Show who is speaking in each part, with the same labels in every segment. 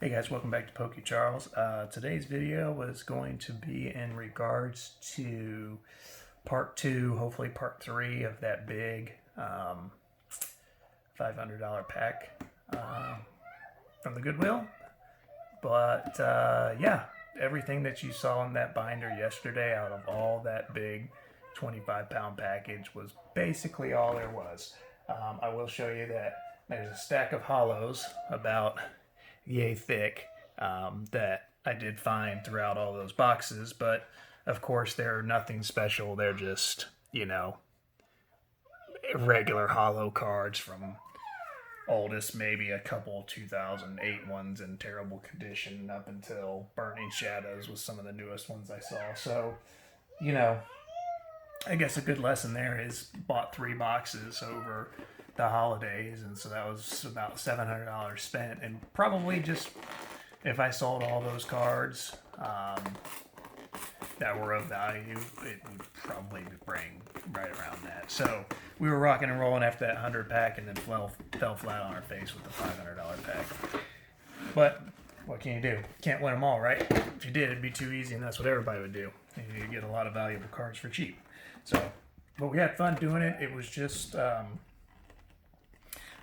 Speaker 1: Hey guys, welcome back to Pokey Charles. Today's video was going to be in regards to part two, hopefully part three of that big $500 pack from the Goodwill. But yeah, everything that you saw in that binder yesterday out of all that big 25-pound package was basically all there was. I will show you that there's a stack of hollows about yay thick that I did find throughout all those boxes, but of course they're nothing special. They're just, regular hollow cards from oldest maybe a couple 2008 ones in terrible condition up until Burning Shadows was some of the newest ones I saw. So, you know, I guess a good lesson there is bought 3 boxes over the holidays, and so that was about $700 spent, and probably just if I sold all those cards that were of value, it would probably bring right around that. So we were rocking and rolling after that 100 pack, and then fell flat on our face with the $500 pack. But what can you do? Can't win them all, right? If you did, it'd be too easy, and that's what everybody would do. You get a lot of valuable cards for cheap. So, but we had fun doing it. It was just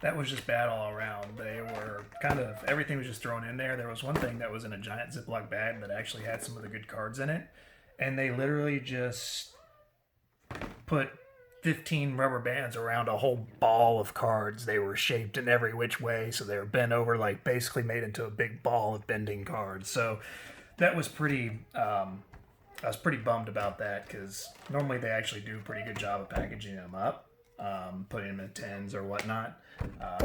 Speaker 1: that was just bad all around. They were kind of everything was just thrown in there. There was one thing that was in a giant Ziploc bag that actually had some of the good cards in it, and they literally just put 15 rubber bands around a whole ball of cards. They were shaped in every which way, so they were bent over, like basically made into a big ball of bending cards. So that was pretty. I was pretty bummed about that because normally they actually do a pretty good job of packaging them up, putting them in tins or whatnot.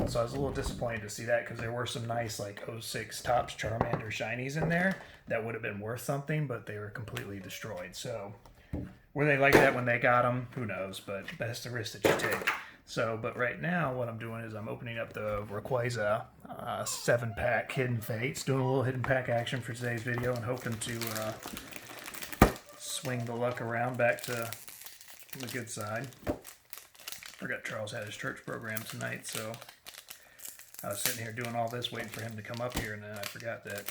Speaker 1: So I was a little disappointed to see that because there were some nice like '06 Topps Charmander shinies in there that would have been worth something, but they were completely destroyed. So were they like that when they got them? Who knows? But that's the risk that you take. So, but right now, what I'm doing is I'm opening up the Rayquaza 7-pack Hidden Fates, doing a little hidden pack action for today's video, and hoping to swing the luck around back to the good side. Forgot Charles had his church program tonight, so I was sitting here doing all this waiting for him to come up here, and then I forgot that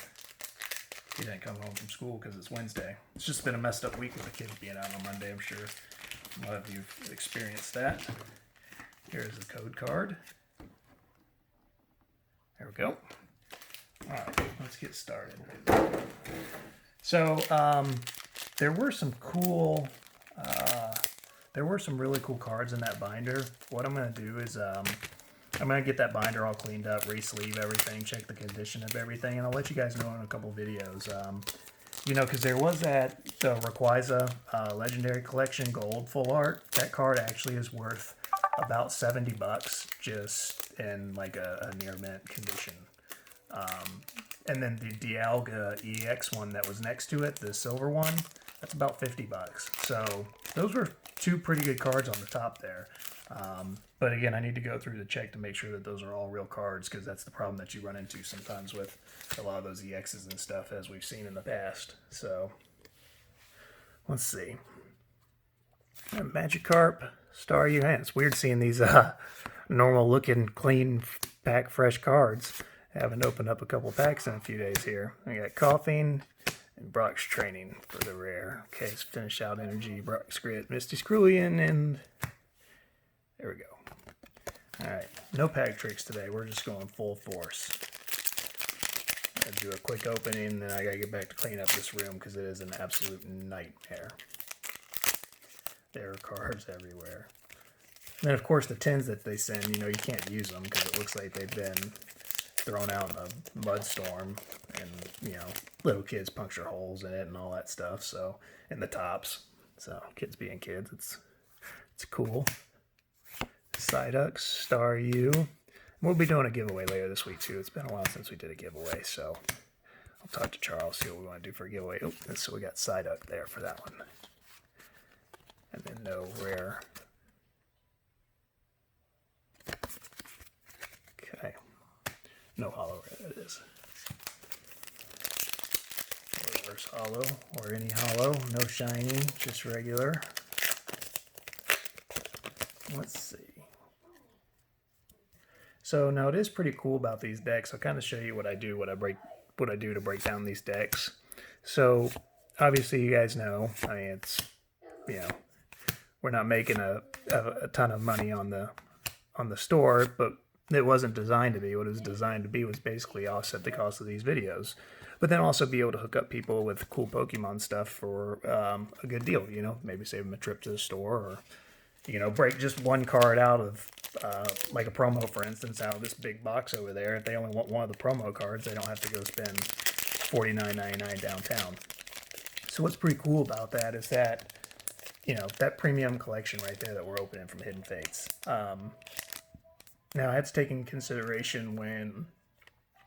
Speaker 1: he didn't come home from school because it's Wednesday. It's just been a messed up week with the kids being out on Monday. I'm sure a lot of you have experienced that. Here's the code card. There we go. All right, let's get started. So there were some really cool cards in that binder. What I'm going to do is I'm going to get that binder all cleaned up, re-sleeve everything, check the condition of everything, and I'll let you guys know in a couple videos. Because there was the Rayquaza Legendary Collection Gold Full Art. That card actually is worth about $70 just in like a near mint condition. And then the Dialga EX one that was next to it, the silver one, that's about $50. So those were two pretty good cards on the top there. But again, I need to go through the check to make sure that those are all real cards, because that's the problem that you run into sometimes with a lot of those EXs and stuff, as we've seen in the past. So let's see. Magikarp, Staryu, and it's weird seeing these normal looking, clean pack, fresh cards. I haven't opened up a couple packs in a few days here. I got Coughing and Brock's Training for the rare. Okay, let's finish out Energy, Brock's Grit, Misty Cerulean, and there we go. Alright, no pack tricks today. We're just going full force. I'll do a quick opening, then I gotta get back to clean up this room because it is an absolute nightmare. There are cards everywhere. And then, of course, the tins that they send, you can't use them because it looks like they've been thrown out in a mud storm, and little kids puncture holes in it and all that stuff. So, in the tops, so kids being kids, it's cool. Psyduck, Staryu. We'll be doing a giveaway later this week too. It's been a while since we did a giveaway, so I'll talk to Charles, see what we want to do for a giveaway. Oh, so we got Psyduck there for that one, and then no rare. Okay. No hollow, it is. Reverse hollow, or any hollow, no shiny, just regular. Let's see. So now it is pretty cool about these decks. I'll kind of show you what I do when I break what I do to break down these decks. So obviously you guys know, I mean, it's, you know, we're not making a ton of money on the store, but it wasn't designed to be. What it was designed to be was basically offset the cost of these videos, but then also be able to hook up people with cool Pokemon stuff for a good deal. You know, maybe save them a trip to the store, or you know, break just one card out of like a promo, for instance, out of this big box over there. If they only want one of the promo cards, they don't have to go spend $49.99 downtown. So what's pretty cool about that is that, you know, that premium collection right there that we're opening from Hidden Fates. Now, that's taken consideration when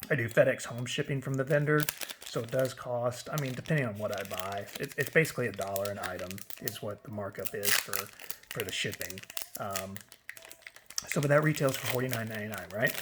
Speaker 1: I do FedEx home shipping from the vendor. So it does cost, I mean, depending on what I buy, it's basically $1 an item is what the markup is for the shipping. But that retails for $49.99, right?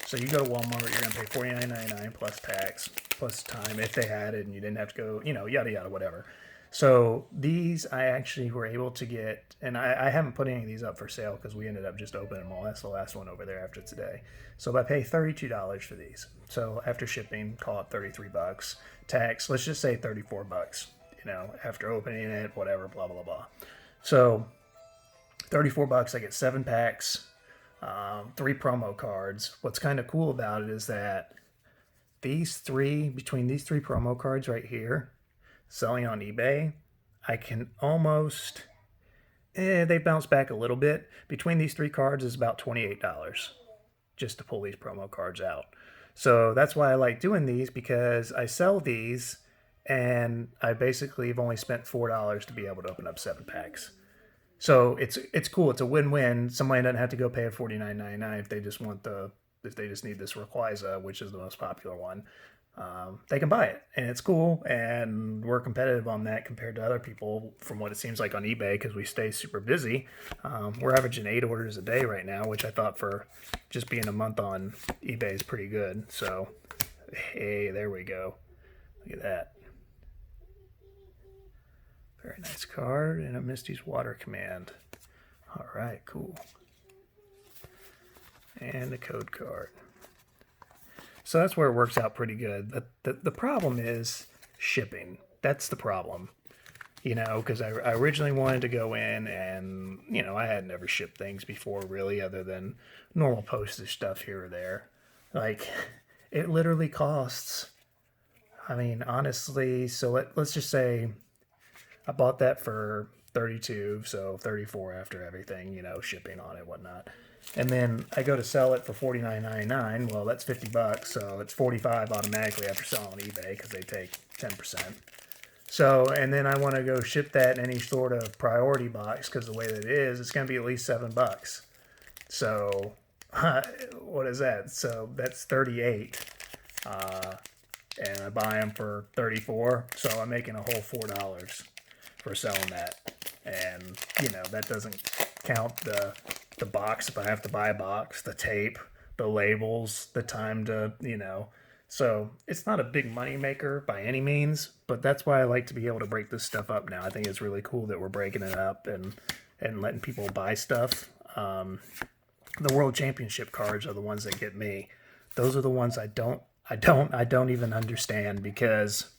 Speaker 1: So you go to Walmart, you're going to pay $49.99 plus tax, plus time if they had it and you didn't have to go, you know, yada, yada, whatever. So these I actually were able to get, and I haven't put any of these up for sale because we ended up just opening them all. That's the last one over there after today. So I pay $32 for these. So after shipping, call it $33. Tax, let's just say $34, you know, after opening it, whatever, blah, blah, blah. So $34, I get 7 packs, 3 promo cards. What's kind of cool about it is that between these 3 promo cards right here, selling on eBay, I can almost, they bounce back a little bit. Between these 3 cards is about $28 just to pull these promo cards out. So that's why I like doing these, because I sell these and I basically have only spent $4 to be able to open up 7 packs. So it's cool. It's a win-win. Somebody doesn't have to go pay a $49.99 if they just if they just need this Rayquaza, which is the most popular one. They can buy it, and it's cool, and we're competitive on that compared to other people from what it seems like on eBay, because we stay super busy. We're averaging 8 orders a day right now, which I thought for just being a month on eBay is pretty good. So, hey, there we go. Look at that. Very nice card, and a Misty's Water Command. All right, cool. And a code card. So that's where it works out pretty good. The problem is shipping. That's the problem. You know, because I originally wanted to go in and, you know, I had never shipped things before really, other than normal postage stuff here or there. Like, it literally costs, I mean, honestly, so let's just say I bought that for 32, so 34 after everything, you know, shipping on it, whatnot. And then I go to sell it for $49.99. Well, that's $50, so it's $45 automatically after selling on eBay because they take 10%. So, and then I want to go ship that in any sort of priority box because the way that it is, it's going to be at least $7. So, what is that? So that's 38. And I buy them for 34, so I'm making a whole $4 for selling that. And, you know, that doesn't count the box if I have to buy a box, the tape, the labels, the time to, you know. So it's not a big money maker by any means, but that's why I like to be able to break this stuff up now. I think it's really cool that we're breaking it up and letting people buy stuff. The World Championship cards are the ones that get me. Those are the ones I don't even understand, because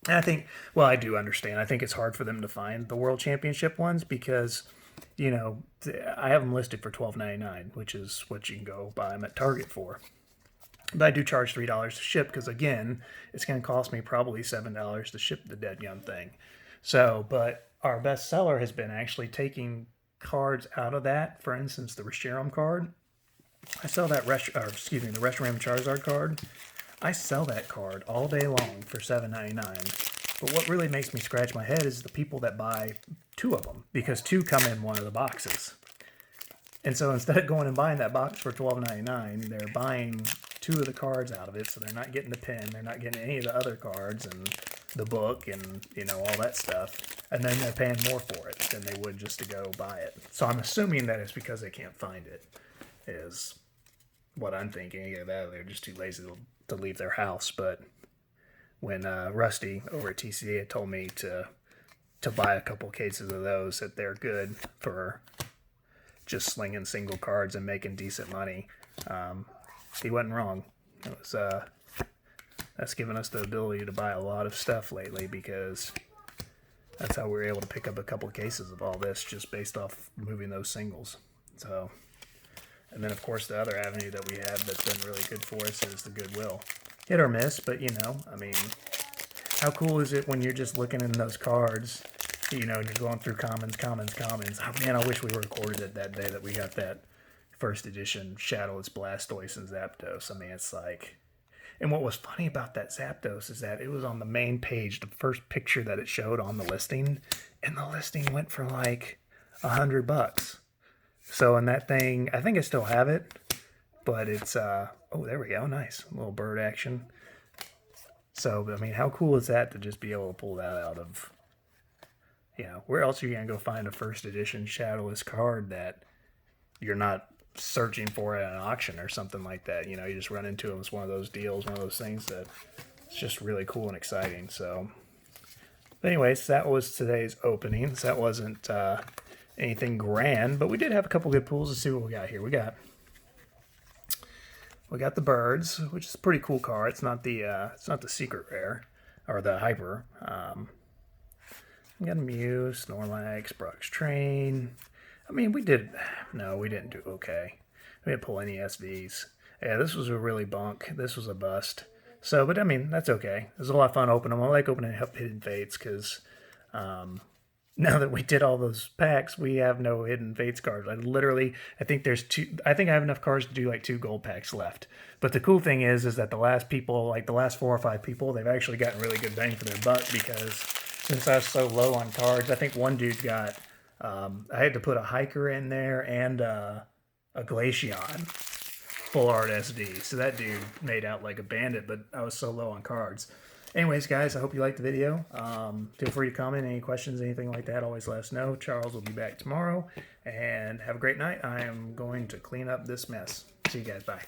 Speaker 1: I think, well, I do understand. I think it's hard for them to find the World Championship ones because, you know, I have them listed for $12.99, which is what you can go buy them at Target for. But I do charge $3 to ship because, again, it's going to cost me probably $7 to ship the dead gun thing. So, but our best seller has been actually taking cards out of that. For instance, the Reshiram card. I sell that the Reshiram Charizard card. I sell that card all day long for $7.99. But what really makes me scratch my head is the people that buy 2 of them, because 2 come in one of the boxes. And so instead of going and buying that box for $12.99, they're buying 2 of the cards out of it, so they're not getting the pin, they're not getting any of the other cards and the book and, you know, all that stuff. And then they're paying more for it than they would just to go buy it. So I'm assuming that it's because they can't find it, is what I'm thinking. Either that or they're just too lazy to leave their house. But when Rusty over at TCA had told me to buy a couple cases of those, that they're good for just slinging single cards and making decent money, he wasn't wrong. It was that's given us the ability to buy a lot of stuff lately, because that's how we were able to pick up a couple of cases of all this just based off moving those singles. So, and then of course the other avenue that we have that's been really good for us is the Goodwill. Hit or miss, but you know, I mean, how cool is it when you're just looking in those cards, you know, and you're going through commons. Oh man, I wish we recorded it that day that we got that first edition Shadowless Blastoise and Zapdos. I mean, it's like, and what was funny about that Zapdos is that it was on the main page, the first picture that it showed on the listing, and the listing went for like $100. So, and that thing, I think I still have it, but it's, oh, there we go, nice, a little bird action. So, I mean, how cool is that to just be able to pull that out of, you know, where else are you going to go find a first edition Shadowless card that you're not searching for at an auction or something like that? You know, you just run into it. It's one of those deals, one of those things that it's just really cool and exciting. So, but anyways, that was today's openings. That wasn't anything grand, but we did have a couple good pulls. Let's see what we got here. We got the birds, which is a pretty cool card. It's not the secret rare or the hyper. We got a Mew, Snorlax, Brock's Train. I mean, we didn't do okay. We didn't pull any SVs. Yeah, this was a really bunk. This was a bust. So, but I mean, that's okay. It was a lot of fun opening them. I like opening Hidden Fates because now that we did all those packs, we have no Hidden Fates cards. I think there's two. I think I have enough cards to do like 2 gold packs left. But the cool thing is that the last people, like the last 4 or 5 people, they've actually gotten really good bang for their buck, because since I was so low on cards, I think one dude got, I had to put a Hiker in there and a Glaceon full art SD. So that dude made out like a bandit, but I was so low on cards. Anyways, guys, I hope you liked the video. Feel free to comment, any questions, anything like that, always let us know. Charles will be back tomorrow, and have a great night. I am going to clean up this mess. See you guys. Bye.